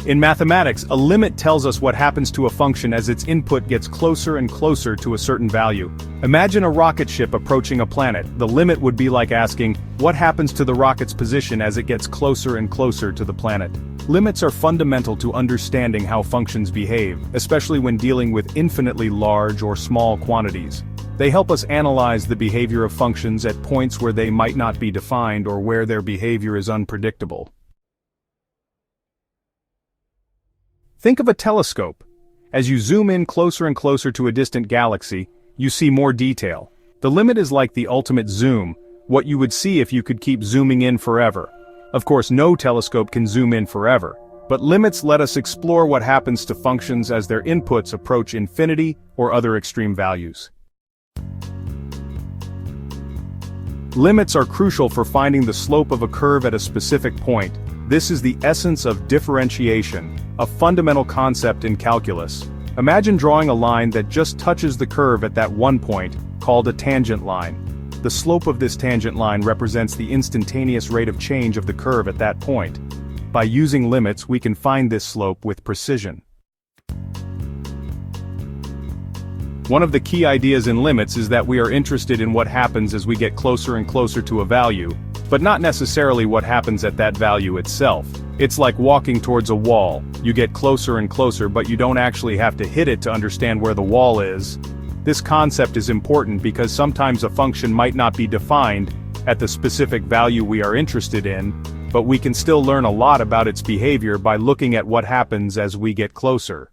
In mathematics, a limit tells us what happens to a function as its input gets closer and closer to a certain value. Imagine a rocket ship approaching a planet. The limit would be like asking, what happens to the rocket's position as it gets closer and closer to the planet? Limits are fundamental to understanding how functions behave, especially when dealing with infinitely large or small quantities. They help us analyze the behavior of functions at points where they might not be defined or where their behavior is unpredictable. Think of a telescope. As you zoom in closer and closer to a distant galaxy, you see more detail. The limit is like the ultimate zoom, what you would see if you could keep zooming in forever. Of course, no telescope can zoom in forever, but limits let us explore what happens to functions as their inputs approach infinity or other extreme values. Limits are crucial for finding the slope of a curve at a specific point. This is the essence of differentiation, a fundamental concept in calculus. Imagine drawing a line that just touches the curve at that one point, called a tangent line. The slope of this tangent line represents the instantaneous rate of change of the curve at that point. By using limits, we can find this slope with precision. One of the key ideas in limits is that we are interested in what happens as we get closer and closer to a value, but not necessarily what happens at that value itself. It's like walking towards a wall. You get closer and closer, but you don't actually have to hit it to understand where the wall is. This concept is important because sometimes a function might not be defined at the specific value we are interested in, but we can still learn a lot about its behavior by looking at what happens as we get closer.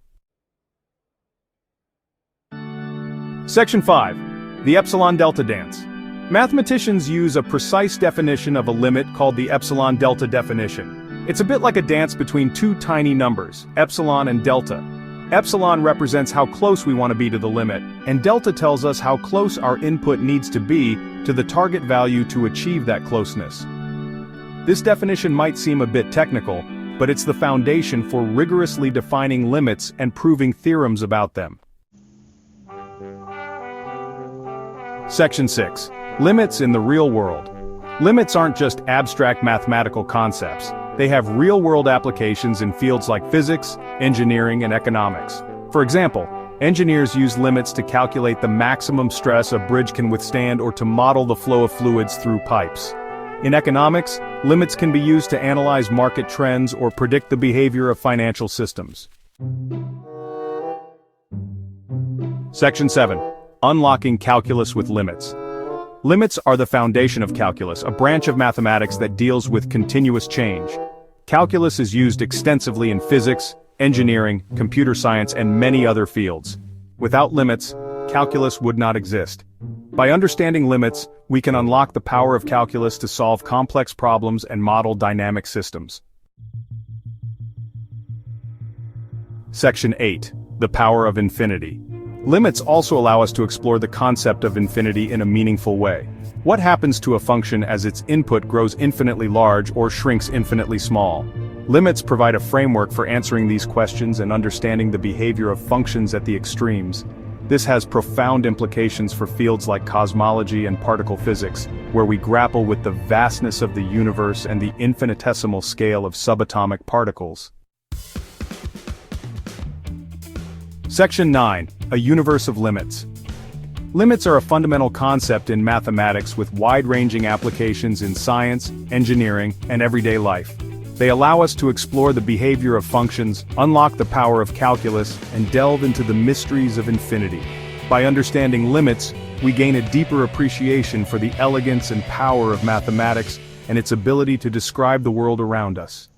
Section 5. The Epsilon-Delta Dance. Mathematicians use a precise definition of a limit called the Epsilon-Delta definition. It's a bit like a dance between two tiny numbers, epsilon and delta. Epsilon represents how close we want to be to the limit, and delta tells us how close our input needs to be to the target value to achieve that closeness. This definition might seem a bit technical, but it's the foundation for rigorously defining limits and proving theorems about them. Section 6. Limits in the real world. Limits aren't just abstract mathematical concepts. They have real-world applications in fields like physics, engineering, and economics. For example, engineers use limits to calculate the maximum stress a bridge can withstand or to model the flow of fluids through pipes. In economics, limits can be used to analyze market trends or predict the behavior of financial systems. Section 7. Unlocking calculus with limits. Limits are the foundation of calculus, a branch of mathematics that deals with continuous change. Calculus is used extensively in physics, engineering, computer science, and many other fields. Without limits, calculus would not exist. By understanding limits, we can unlock the power of calculus to solve complex problems and model dynamic systems. Section 8. The power of infinity. Limits also allow us to explore the concept of infinity in a meaningful way. What happens to a function as its input grows infinitely large or shrinks infinitely small? Limits provide a framework for answering these questions and understanding the behavior of functions at the extremes. This has profound implications for fields like cosmology and particle physics, where we grapple with the vastness of the universe and the infinitesimal scale of subatomic particles. Section 9. A universe of limits. Limits are a fundamental concept in mathematics with wide-ranging applications in science, engineering, and everyday life. They allow us to explore the behavior of functions, unlock the power of calculus, and delve into the mysteries of infinity. By understanding limits, we gain a deeper appreciation for the elegance and power of mathematics and its ability to describe the world around us.